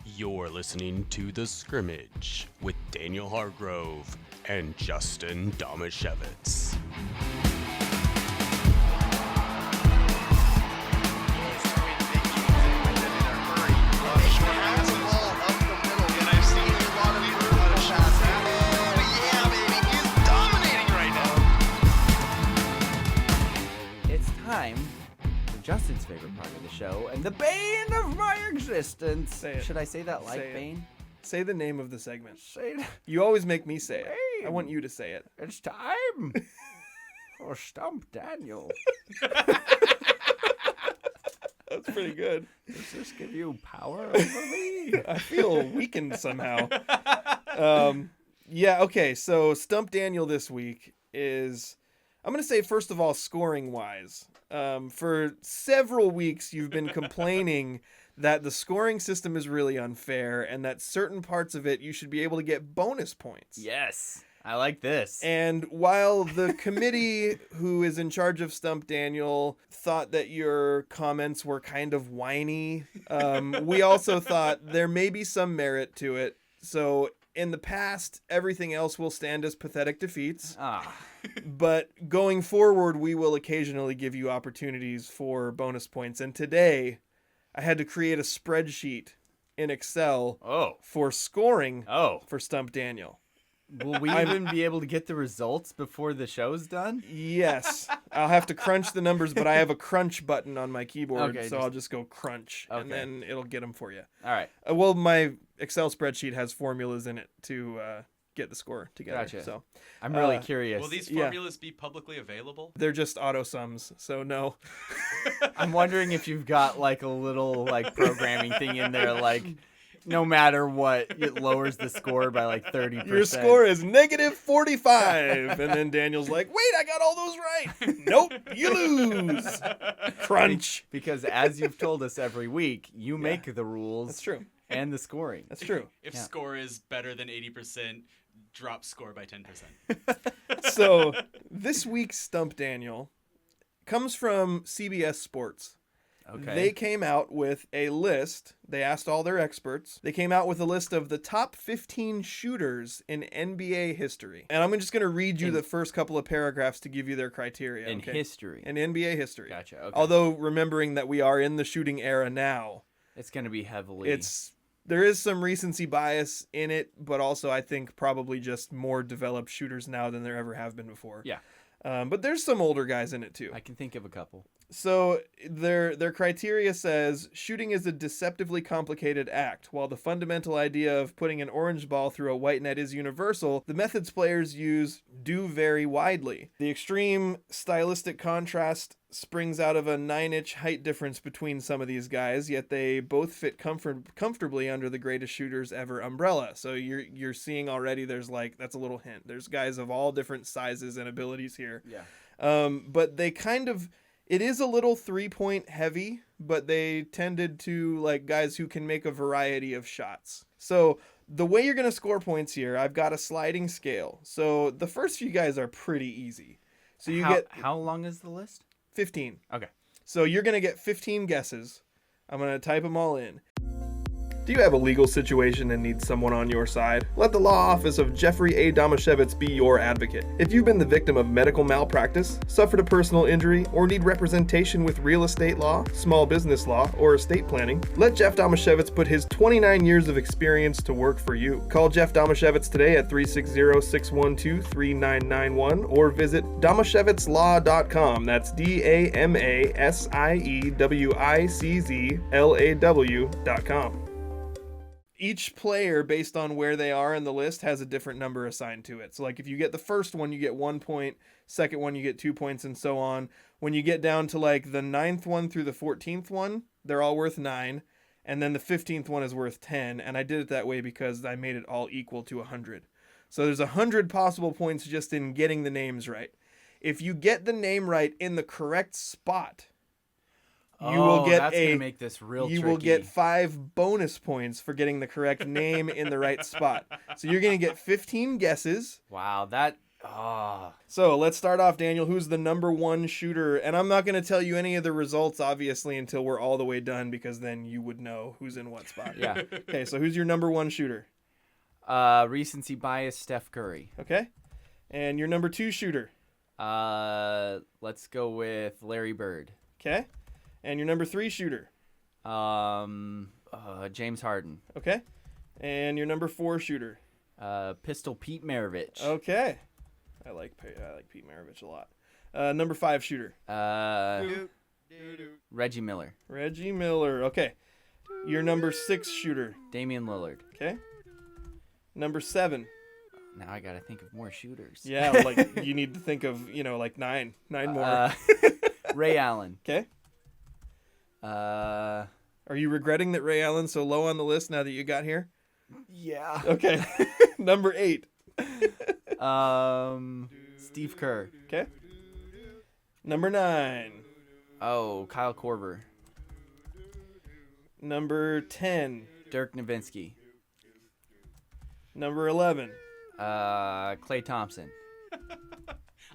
You're listening to The Scrimmage with Daniel Hargrove and Justin Damasiewicz. Justin's favorite part of the show and the bane of my existence. Say it. Should I say that like Say it. Bane? Say the name of the segment. Say it. You always make me say it. Bane. I want you to say it. It's time for Stump Daniel. That's pretty good. Does this give you power over me? I feel weakened somehow. Yeah, okay, so Stump Daniel this week is, I'm going to say, first of all, scoring-wise. For several weeks, you've been complaining that the scoring system is really unfair and that certain parts of it, you should be able to get bonus points. Yes, I like this. And while the committee who is in charge of Stump Daniel thought that your comments were kind of whiny, we also thought there may be some merit to it. So in the past, everything else will stand as pathetic defeats. But going forward, we will occasionally give you opportunities for bonus points. And today, I had to create a spreadsheet in Excel for scoring for Stump Daniel. Will we even be able to get the results before the show's done? Yes. I'll have to crunch the numbers, but I have a crunch button on my keyboard, Okay, so I'll just go crunch, and then it'll get them for you. All right. Well, my Excel spreadsheet has formulas in it to get the score together. Gotcha. So I'm really curious. Will these formulas be publicly available? They're just auto sums, so no. I'm wondering if you've got like a little like programming thing in there, like no matter what, it lowers the score by like 30%. Your score is negative 45. And then Daniel's like, wait, I got all those right. Nope, you lose. Crunch. Because as you've told us every week, you make the rules. That's true. And the scoring. That's true. If score is better than 80%, drop score by 10%. So this week's Stump Daniel comes from CBS Sports. Okay. They came out with a list. They asked all their experts. They came out with a list of the top 15 shooters in NBA history. And I'm just going to read you the first couple of paragraphs to give you their criteria. In history. In NBA history. Gotcha. Okay. Although remembering that we are in the shooting era now. It's going to be heavily. There is some recency bias in it, but also I think probably just more developed shooters now than there ever have been before. Yeah. But there's some older guys in it too. I can think of a couple. So their criteria says shooting is a deceptively complicated act. While the fundamental idea of putting an orange ball through a white net is universal, the methods players use do vary widely. The extreme stylistic contrast springs out of a 9-inch height difference between some of these guys, yet they both fit comfortably under the greatest shooters ever umbrella. So you're seeing already there's that's a little hint. There's guys of all different sizes and abilities here. Yeah. But they kind of, it is a little 3-point heavy, but they tended to guys who can make a variety of shots. So the way you're going to score points here, I've got a sliding scale. So the first few guys are pretty easy. So How long is the list? 15. Okay. So you're going to get 15 guesses. I'm going to type them all in. Do you have a legal situation and need someone on your side? Let the law office of Jeffrey A. Damasiewicz be your advocate. If you've been the victim of medical malpractice, suffered a personal injury, or need representation with real estate law, small business law, or estate planning, let Jeff Damasiewicz put his 29 years of experience to work for you. Call Jeff Damasiewicz today at 360-612-3991 or visit damasiewiczlaw.com. That's DAMASIEWICZLAW.com. Each player, based on where they are in the list, has a different number assigned to it. So if you get the first one, you get 1 point, second one, you get 2 points, and so on. When you get down to the 9th one through the 14th one, they're all worth 9, and then the 15th one is worth 10, and I did it that way because I made it all equal to 100. So there's 100 possible points just in getting the names right. If you get the name right in the correct spot, you will get that's gonna make this real tricky. You will get 5 bonus points for getting the correct name in the right spot. So you're going to get 15 guesses. Wow, that Ah. So let's start off, Daniel. Who's the number one shooter? And I'm not going to tell you any of the results, obviously, until we're all the way done, because then you would know who's in what spot. Yeah. Okay, so who's your number one shooter? Recency bias, Steph Curry. Okay. And your number two shooter? Let's go with Larry Bird. Okay. And your number three shooter? James Harden. Okay. And your number four shooter? Pistol Pete Maravich. Okay. I like Pete Maravich a lot. Number five shooter? Reggie Miller. Reggie Miller. Okay. Your number six shooter? Damian Lillard. Okay. Number seven? Now I gotta think of more shooters. Yeah, like you need to think of, like nine more. Ray Allen. Okay. Are you regretting that Ray Allen's so low on the list now that you got here? Yeah. Okay. Number eight. Steve Kerr. Okay. Number 9. Oh, Kyle Korver. Number 10. Dirk Nowitzki. Number 11. Klay Thompson.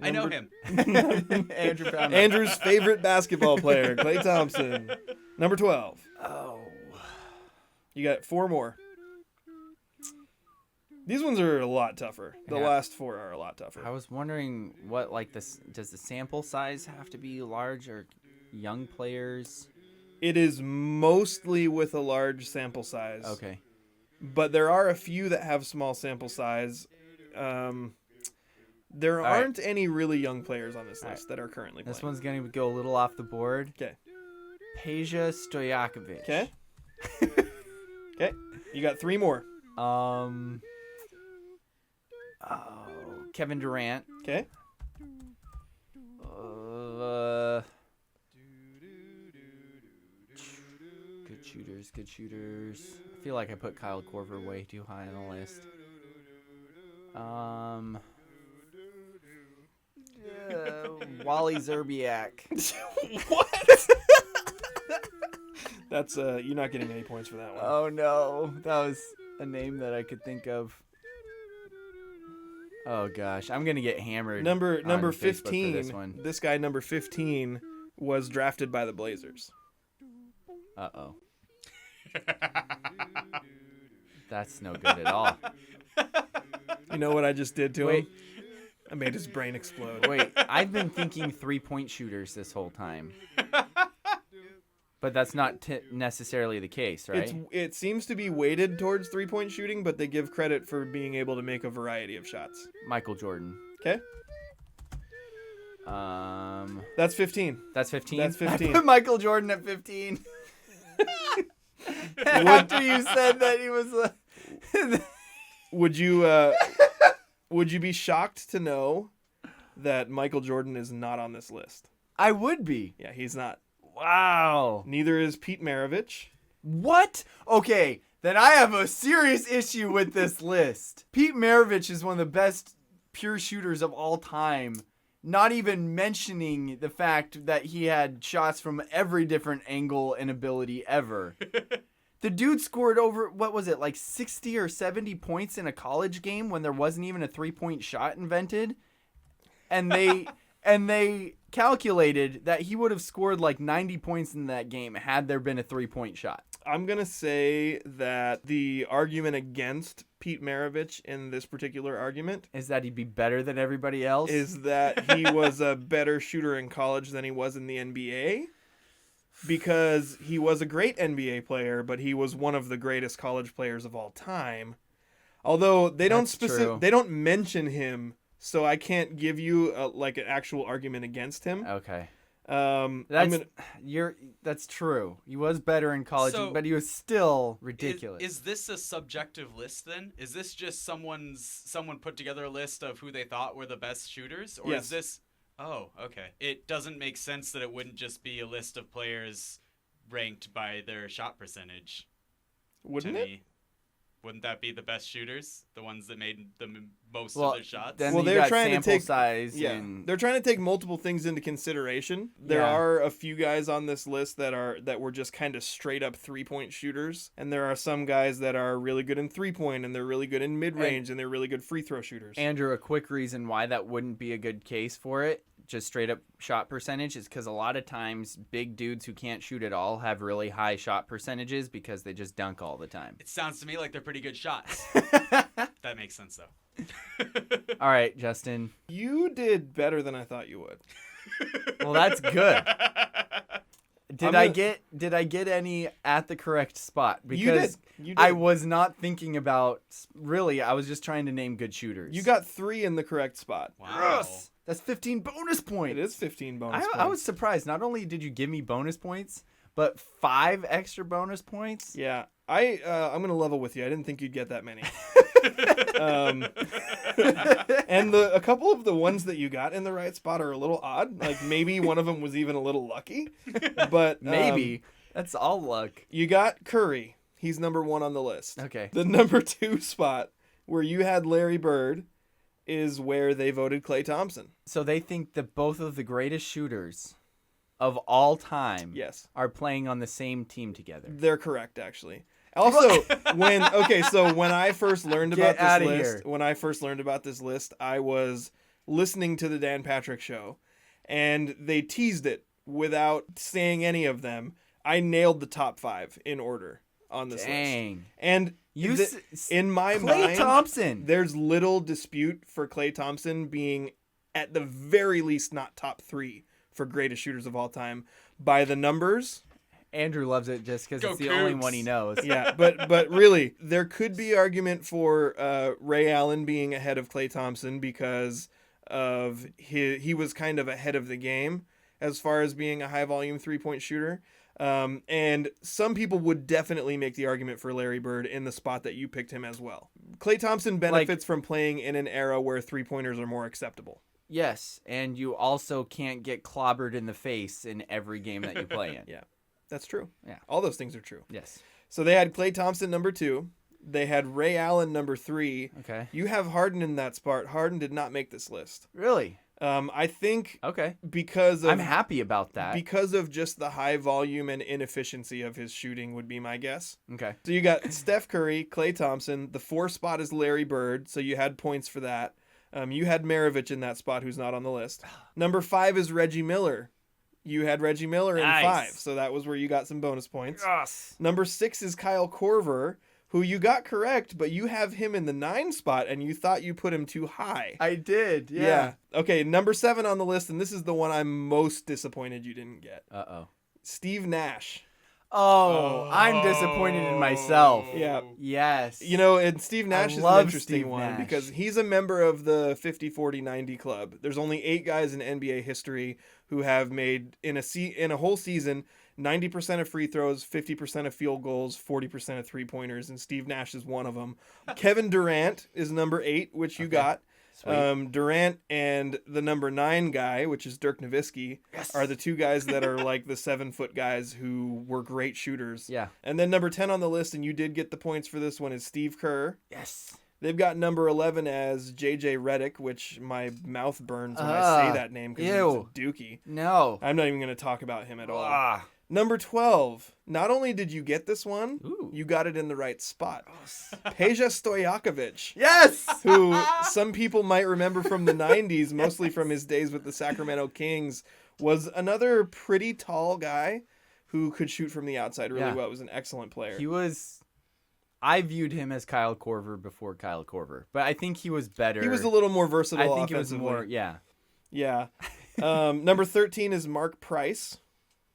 I know him. Andrew Brown. Andrew's favorite basketball player, Klay Thompson. Number 12. Oh. You got 4 more. These ones are a lot tougher. The Yeah. last 4 are a lot tougher. I was wondering what, does the sample size have to be large or young players? It is mostly with a large sample size. Okay. But there are a few that have small sample size. There right. aren't any really young players on this All list that are currently playing. This one's going to go a little off the board. Okay. Peja Stojakovic. Okay. Okay. You got 3 more. Kevin Durant. Okay. Good shooters. I feel like I put Kyle Korver way too high on the list. Wally Zerbiak. What? That's you're not getting any points for that one. Oh no, that was a name that I could think of. Oh gosh, I'm gonna get hammered. Number on Facebook for 15. This one. This guy, number 15, was drafted by the Blazers. Uh-oh. That's no good at all. You know what I just did to Wait. him? I made his brain explode. Wait, I've been thinking 3-point shooters this whole time. But that's not necessarily the case, right? It seems to be weighted towards 3-point shooting, but they give credit for being able to make a variety of shots. Michael Jordan. Okay? That's 15. That's 15? That's 15. I put Michael Jordan at 15. After you said that he was... Would you be shocked to know that Michael Jordan is not on this list? I would be. Yeah, he's not. Wow. Neither is Pete Maravich. What? Okay, then I have a serious issue with this list. Pete Maravich is one of the best pure shooters of all time. Not even mentioning the fact that he had shots from every different angle and ability ever. The dude scored over, 60 or 70 points in a college game when there wasn't even a 3-point shot invented. And they calculated that he would have scored 90 points in that game had there been a 3-point shot. I'm going to say that the argument against Pete Maravich in this particular argument Is that he'd be better than everybody else? is that he was a better shooter in college than he was in the NBA, because he was a great NBA player, but he was one of the greatest college players of all time. Although they don't true. they don't mention him, so I can't give you an actual argument against him. Okay. That's That's true. He was better in college, So, but he was still ridiculous. Is this a subjective list then? Is this just someone put together a list of who they thought were the best shooters? Or Yes. is this... Oh, okay. It doesn't make sense that it wouldn't just be a list of players ranked by their shot percentage. Wouldn't to it? me. Wouldn't that be the best shooters? The ones that made the most Well, of their shots? then Well, you they're got trying to sample take- size. Yeah, And they're trying to take multiple things into consideration. There Yeah. are a few guys on this list that were just kind of straight up 3-point shooters, and there are some guys that are really good in 3-point, and they're really good in mid range, and they're really good free throw shooters. Andrew, a quick reason why that wouldn't be a good case for it, just straight up shot percentage, is because a lot of times big dudes who can't shoot at all have really high shot percentages because they just dunk all the time. It sounds to me like they're pretty good shots. That makes sense, though. All right, Justin. You did better than I thought you would. Well, that's good. Did I'm I gonna- get any at the correct spot? You Because did. I was not thinking about, really, I was just trying to name good shooters. You got 3 in the correct spot. Wow. Yes! That's 15 bonus points. It is 15 bonus I points. was surprised. Not only did you give me bonus points, but 5 extra bonus points. Yeah, I'm gonna level with you. I didn't think you'd get that many. And a couple of the ones that you got in the right spot are a little odd. Like maybe one of them was even a little lucky, but Maybe. That's all luck. you got Curry. He's number 1 on the list. Okay. The number 2 spot where you had Larry Bird is where they voted Klay Thompson. So they think that both of the greatest shooters of all time Yes, are playing on the same team together. they're correct actually. Also, when I first learned Get about outta this here. list, when I first learned about this list, I was listening to the Dan Patrick Show, and they teased it without saying any of them. I nailed the top 5 in order on this list, Dang. and You in my Klay mind, Thompson. there's little dispute for Klay Thompson being at the very least not top 3 for greatest shooters of all time by the numbers. Andrew loves it just because Go it's the only Cougs. one he knows. Yeah, but really, there could be argument for Ray Allen being ahead of Klay Thompson because of he was kind of ahead of the game as far as being a high volume 3-point shooter. And some people would definitely make the argument for Larry Bird in the spot that you picked him as well. Klay Thompson benefits from playing in an era where 3-pointers are more acceptable. Yes, and you also can't get clobbered in the face in every game that you play in. Yeah, that's true. Yeah. All those things are true. Yes. So they had Klay Thompson number 2. They had Ray Allen number 3. Okay. You have Harden in that spot. Harden did not make this list. Really? I think Okay. because of I'm happy about that. because of just the high volume and inefficiency of his shooting would be my guess. Okay. So you got Steph Curry, Klay Thompson. The 4 spot is Larry Bird, so you had points for that. You had Maravich in that spot, who's not on the list. Number 5 is Reggie Miller. You had Reggie Miller in Nice. 5, so that was where you got some bonus points. Yes. Number 6 is Kyle Korver, who you got correct, but you have him in the 9 spot, and you thought you put him too high. I did. Yeah. Okay, number 7 on the list, and this is the one I'm most disappointed you didn't get. Uh-oh. Steve Nash. Oh, I'm disappointed in myself. Yeah. Yes. You know, and Steve Nash is an love interesting Steve one Nash. because he's a member of the 50-40-90 club. There's only 8 guys in NBA history who have made in a whole season 90% of free throws, 50% of field goals, 40% of three-pointers, and Steve Nash is one of them. Kevin Durant is number 8, which you got. Sweet. Durant and the number 9 guy, which is Dirk Nowitzki, Yes. are the 2 guys that are like the 7-foot guys who were great shooters. Yeah. And then number 10 on the list, and you did get the points for this one, is Steve Kerr. Yes. They've got number 11 as JJ Redick, which my mouth burns when I say that name because he's a ew. dookie. No. I'm not even going to talk about him at all. Ah. Number 12. Not only did you get this one, Ooh. you got it in the right spot. Peja Stojakovic, Yes. who some people might remember from the 90s, mostly from his days with the Sacramento Kings, was another pretty tall guy who could shoot from the outside really Yeah. well. Was an excellent player. He was. I viewed him as Kyle Korver before Kyle Korver, but I think he was better. He was a little more versatile I think it was offensively. more. Yeah. Yeah. Number 13 is Mark Price,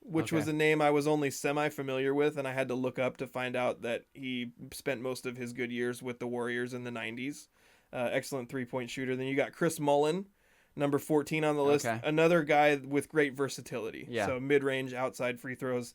which was Okay. a name I was only semi-familiar with, and I had to look up to find out that he spent most of his good years with the Warriors in the 90s. Excellent three-point shooter. Then you got Chris Mullin, number 14 on the list. Okay. Another guy with great versatility. Yeah. So mid-range, outside free throws.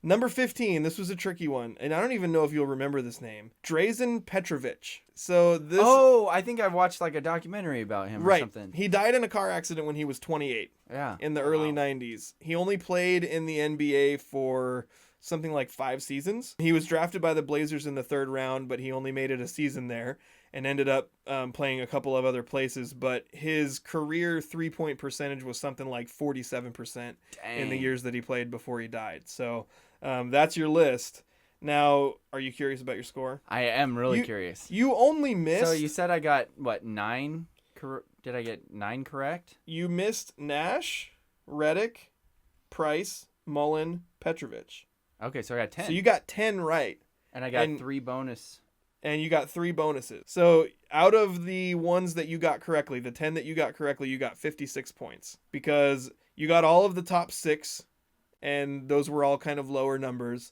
Number 15, this was a tricky one, and I don't even know if you'll remember this name. Drazen Petrovic. So this... Oh, I think I've watched like a documentary about him or right. something. He died in a car accident when he was 28. Yeah. In the early 90s. He only played in the NBA for something like 5 seasons. He was drafted by the Blazers in the 3rd round, but he only made it a season there and ended up playing a couple of other places. But his career 3-point percentage was something like 47% in the Dang. years that he played before he died. So that's your list. Now, are you curious about your score? I am really curious. You only missed... So you said I got, what, 9? Did I get 9 correct? You missed Nash, Redick, Price, Mullen, Petrovic. Okay, so I got 10. So you got 10 right. And I got 3 bonus. And you got 3 bonuses. So out of the ones that you got correctly, the 10 that you got correctly, you got 56 points. Because you got all of the top 6, and those were all kind of lower numbers.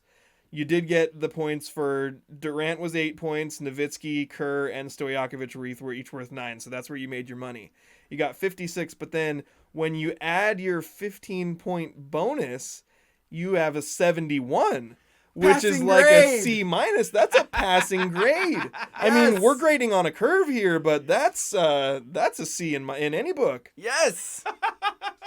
You did get the points for Durant was 8 points, Nowitzki, Kerr, and Stojakovic were each worth 9. So that's where you made your money. You got 56, but then when you add your 15-point bonus, you have a 71. Which is Passing like grade. a C-. That's a passing grade. I Yes. mean, we're grading on a curve here, but that's a C in any book. Yes!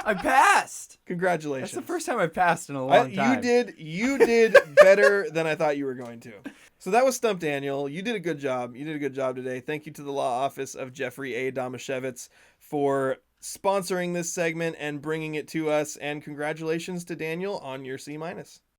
I passed! Congratulations. That's the first time I passed in a long time. You did better than I thought you were going to. So that was Stump Daniel. You did a good job. You did a good job today. Thank you to the law office of Jeffrey A. Damasiewicz for sponsoring this segment and bringing it to us. And congratulations to Daniel on your C-.